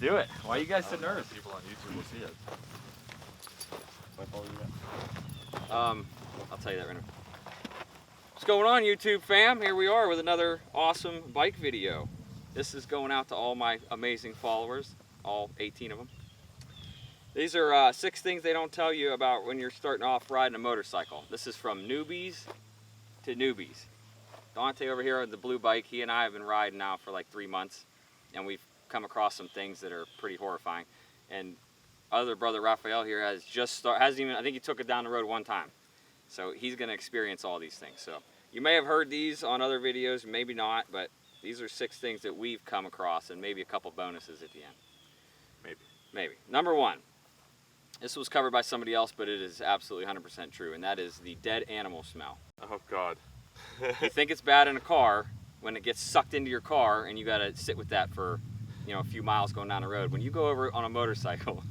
do it. Why are you guys so nervous? People on YouTube will see it. I'll tell you that right now. What's going on, YouTube fam? Here we are with another awesome bike video. This is going out to all my amazing followers, all 18 of them. These are 6 things they don't tell you about when you're starting off riding a motorcycle. This is from newbies to newbies. Dante over here on the blue bike, he and I have been riding now for like 3 months, and we've come across some things that are pretty horrifying. And other brother Raphael here has hasn't even, I think he took it down the road 1 time. So he's gonna experience all these things. So you may have heard these on other videos, maybe not, but these are 6 things that we've come across and maybe a couple bonuses at the end. Maybe. Number 1. This was covered by somebody else, but it is absolutely 100% true, and that is the dead animal smell. Oh God. You think it's bad in a car when it gets sucked into your car and you gotta sit with that for, you know, a few miles going down the road. When you go over on a motorcycle,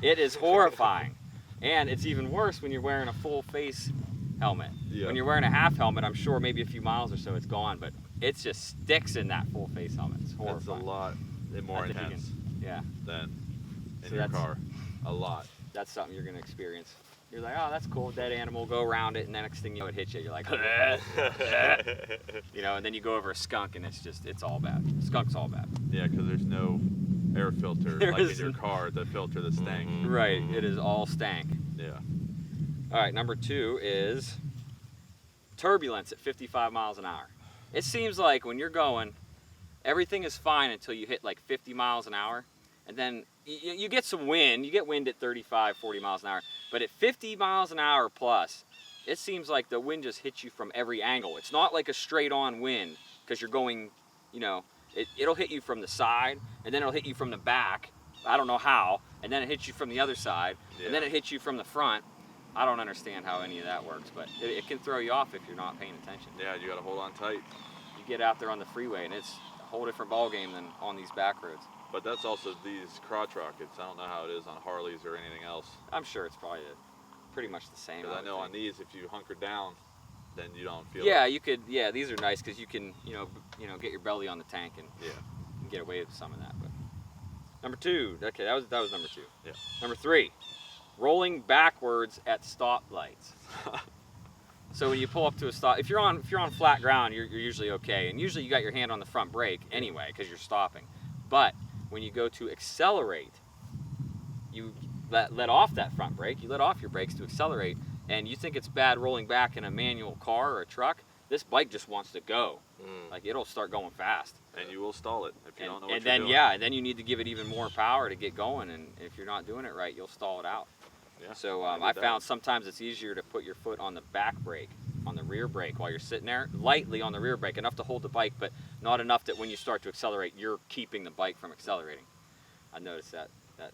it is horrifying. And it's even worse when you're wearing a full face helmet. Yeah. When you're wearing a half helmet, I'm sure maybe a few miles or so it's gone, but it just sticks in that full face helmet. It's horrifying. That's a lot more intense than in your car. A lot. That's something you're gonna experience. You're like, oh, that's cool, dead animal, go around it, and the next thing you know, it hits you. You're like, you know, and then you go over a skunk, and it's all bad. Skunk's all bad. Yeah, because there's no air filter like in your car to filter the stank. Right, it is all stank. Yeah. All right, number 2 is turbulence at 55 miles an hour. It seems like when you're going, everything is fine until you hit like 50 miles an hour, and then you get some wind. You get wind at 35, 40 miles an hour, but at 50 miles an hour plus, it seems like the wind just hits you from every angle. It's not like a straight on wind because you're going, you know, it'll hit you from the side, and then it'll hit you from the back. I don't know how, and then it hits you from the other side, and then it hits you from the front. I don't understand how any of that works, but it can throw you off if you're not paying attention. Yeah, you got to hold on tight. You get out there on the freeway, and it's a whole different ball game than on these back roads. But that's also these crotch rockets. I don't know how it is on Harleys or anything else. I'm sure it's probably pretty much the same. Because I know on these, if you hunker down, then you don't feel yeah, it. you could. Yeah, these are nice because you can, you know, get your belly on the tank and get away with some of that. But number 2, okay, that was number 2. Yeah. Number 3, rolling backwards at stoplights. So when you pull up to a stop, if you're on flat ground, you're usually okay, and usually you got your hand on the front brake anyway because you're stopping. But when you go to accelerate, you let off that front brake, you let off your brakes to accelerate, and you think it's bad rolling back in a manual car or a truck. This bike just wants to go. Like, it'll start going fast. And you will stall it if you don't know what and you're then doing. and then you need to give it even more power to get going, and if you're not doing it right, you'll stall it out. Yeah, so I found sometimes it's easier to put your foot on the back brake, on the rear brake while you're sitting there, lightly on the rear brake, enough to hold the bike, but not enough that when you start to accelerate, you're keeping the bike from accelerating. I noticed that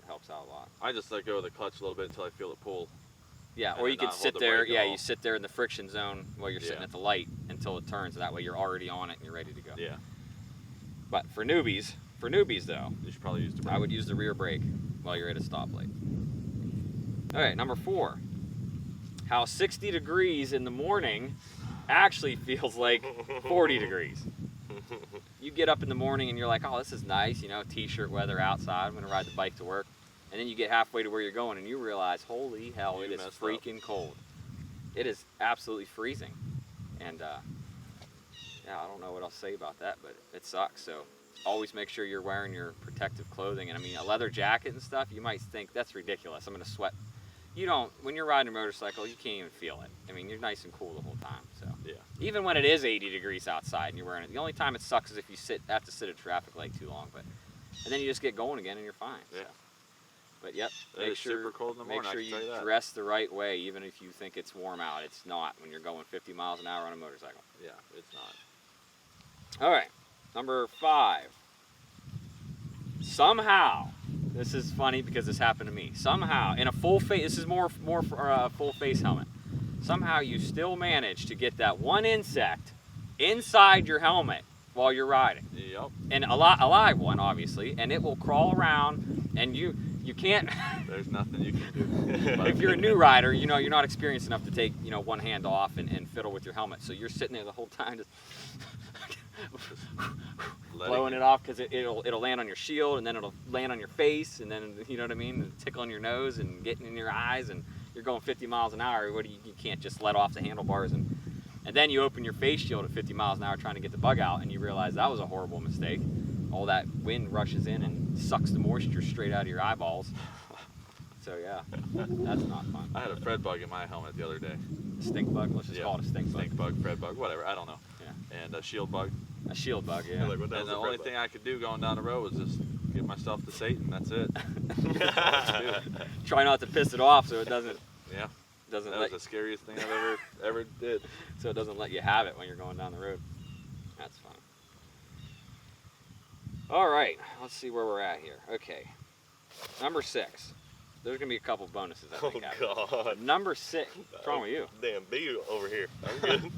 helps out a lot. I just let go of the clutch a little bit until I feel it pull. Yeah, and or you could sit there, you sit there in the friction zone while you're sitting at the light until it turns, and that way you're already on it and you're ready to go. Yeah. But for newbies though, you should probably use the brake. I would use the rear brake while you're at a stoplight. All right, number 4, how 60 degrees in the morning actually feels like 40 degrees. You get up in the morning and you're like, oh, this is nice, you know, t-shirt weather outside, I'm gonna ride the bike to work. And then you get halfway to where you're going and you realize, holy hell, it is freaking cold. It is absolutely freezing. And yeah, I don't know what else to say about that, but it sucks. So always make sure you're wearing your protective clothing. And I mean, a leather jacket and stuff, you might think that's ridiculous, I'm gonna sweat. You don't, when you're riding a motorcycle, you can't even feel it. I mean, you're nice and cool the whole time, so. Yeah. Even when it is 80 degrees outside and you're wearing it, the only time it sucks is if you have to sit at a traffic light too long, and then you just get going again and you're fine. Yeah. So. But yep, Make sure you dress the right way, even if you think it's warm out. It's not when you're going 50 miles an hour on a motorcycle. Yeah, it's not. All right, number 5. Somehow, this is funny because this happened to me. Somehow, in a full face, this is more for a full face helmet. Somehow you still manage to get that one insect inside your helmet while you're riding. Yep. And a live one, obviously, and it will crawl around, and you can't. There's nothing you can do. If you're a new rider, you know you're not experienced enough to take one hand off and fiddle with your helmet. So you're sitting there the whole time just blowing it off, because it'll land on your shield, and then it'll land on your face, and then, you know what I mean, tickling your nose and getting in your eyes, and you're going 50 miles an hour. You can't just let off the handlebars, and then you open your face shield at 50 miles an hour trying to get the bug out, and you realize that was a horrible mistake. All that wind rushes in and sucks the moisture straight out of your eyeballs. So yeah, that's not fun. I had a Fred bug in my helmet the other day. Stink bug? Let's just call it a stink bug. Stink bug, Fred bug, whatever, I don't know. Yeah. And a shield bug. A shield bug, yeah. Like, and the only thing I could do going down the road was just give myself to Satan, that's it. Try not to piss it off so it doesn't. Yeah. Doesn't. That was the scariest thing I've ever did. So it doesn't let you have it when you're going down the road. That's fun. All right, let's see where we're at here. Okay, number 6. There's gonna be a couple bonuses, I think. Oh God. Number 6. What's wrong with you? Damn bee over here. I'm good.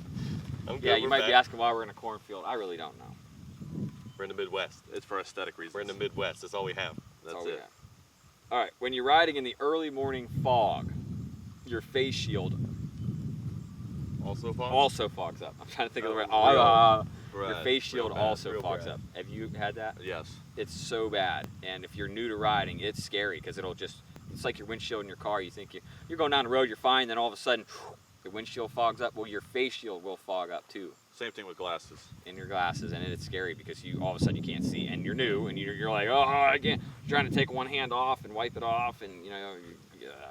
I'm good. Yeah, you We're might back. be asking why we're in a cornfield. I really don't know. We're in the Midwest. It's for aesthetic reasons. We're in the Midwest. That's all we have. That's all we it. got. All right, when you're riding in the early morning fog, your face shield Also fog? also fogs up. I'm trying to think of the right. Your Right, face shield real bad, also real fogs bad. up. Have you had that? Yes. It's so bad, and if you're new to riding, it's scary because it's like your windshield in your car. You think you're going down the road, you're fine, then all of a sudden, your windshield fogs up. Well, your face shield will fog up too Same thing with glasses. in your glasses, and it's scary because all of a sudden you can't see, and you're new, and you're like, oh, I can't. You're trying to take one hand off and wipe it off, and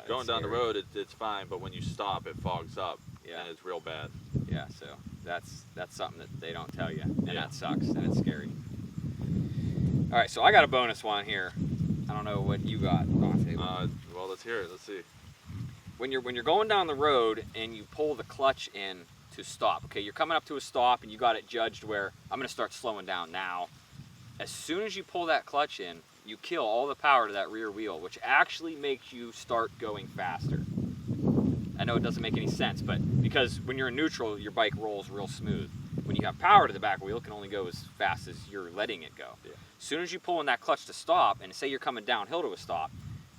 Going down the scary. road, it's fine, but when you stop, it fogs up, Yeah. and it's real bad. Yeah, so that's something that they don't tell you, and Yeah. that sucks, and it's scary. All right, so I got a bonus one here. I don't know what you got. Well, let's hear it. Let's see. When you're going down the road and you pull the clutch in to stop, okay, you're coming up to a stop and you got it judged where I'm going to start slowing down now. As soon as you pull that clutch in, you kill all the power to that rear wheel, which actually makes you start going faster. I know it doesn't make any sense, but because when you're in neutral, your bike rolls real smooth. When you have power to the back wheel, it can only go as fast as you're letting it go. Yeah. As soon as you pull in that clutch to stop, and say you're coming downhill to a stop,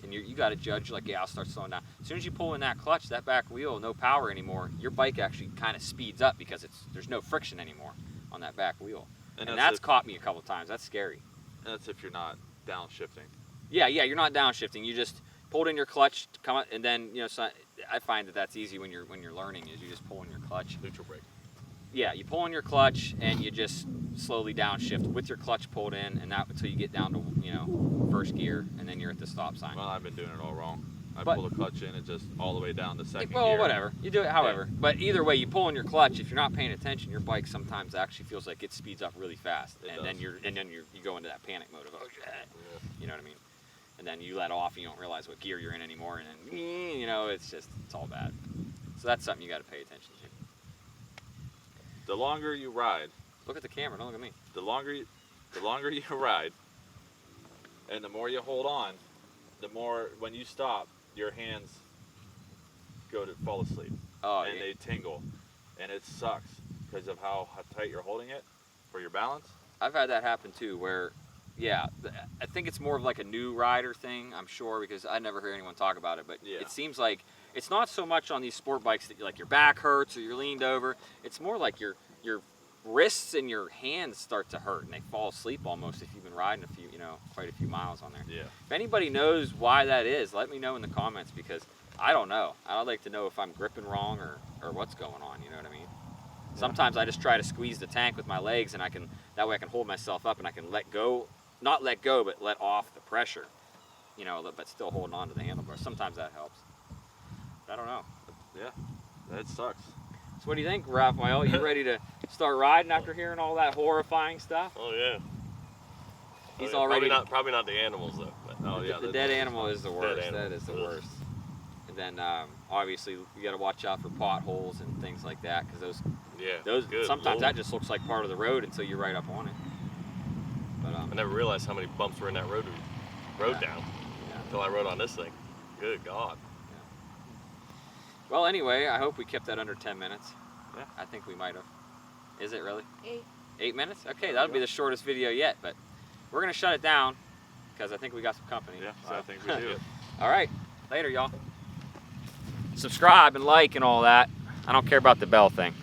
and you got to judge like, yeah, I'll start slowing down. As soon as you pull in that clutch, that back wheel, no power anymore, your bike actually kind of speeds up because there's no friction anymore on that back wheel. And that's caught me a couple times. That's scary. That's if you're not downshifting. Yeah, you're not downshifting. You just pulled in your clutch to come out, and then so I find that's easy when you're learning, is you just pull in your clutch. Neutral brake. Yeah, you pull in your clutch and you just slowly downshift with your clutch pulled in, and that until you get down to first gear, and then you're at the stop sign. Well, I've been doing it all wrong. I But- pull the clutch in and just all the way down to second Well, gear. whatever. You do it however. Yeah. But either way, you pull in your clutch. If you're not paying attention, your bike sometimes actually feels like it speeds up really fast, and then you go into that panic mode of, oh shit. Yeah. You know what I mean? And then you let off, and you don't realize what gear you're in anymore, and then it's all bad. So that's something you got to pay attention to. The longer you ride, Look at the camera. Don't look at me. the longer you ride, and the more you hold on, the more when you stop, your hands go to fall asleep, Oh, and yeah. they tingle, and it sucks because of how tight you're holding it for your balance. I've had that happen too, where, yeah, I think it's more of like a new rider thing, I'm sure, because I never hear anyone talk about it, but Yeah. it seems like it's not so much on these sport bikes that like your back hurts or you're leaned over. It's more like your wrists and your hands start to hurt and they fall asleep almost if you've been riding quite a few miles on there. Yeah. If anybody knows why that is, let me know in the comments, because I don't know. I'd like to know if I'm gripping wrong or what's going on, you know what I mean? Sometimes I just try to squeeze the tank with my legs, and that way I can hold myself up and I can not let go, but let off the pressure, but still holding on to the handlebars. Sometimes that helps. I don't know. Yeah, that sucks. So what do you think, Raphael? You ready to start riding after hearing all that horrifying stuff? Oh yeah. He's yeah. already... Probably not the animals though. But Oh yeah, The that's- dead animal is the worst. animal. That is the Ugh. worst. And then obviously you got to watch out for potholes and things like that, because Yeah. those good sometimes Lord. that just looks like part of the road until you're right up on it. But I never realized how many bumps were in that road Yeah. down yeah. until I rode on this thing. Good God. Well, anyway, I hope we kept that under 10 minutes. Yeah. I think we might have. Is it really? 8. 8 minutes? Okay, that'll be the shortest video yet, but we're going to shut it down because I think we got some company. Yeah, so. I think we do. All right, later, y'all. Subscribe and like and all that. I don't care about the bell thing.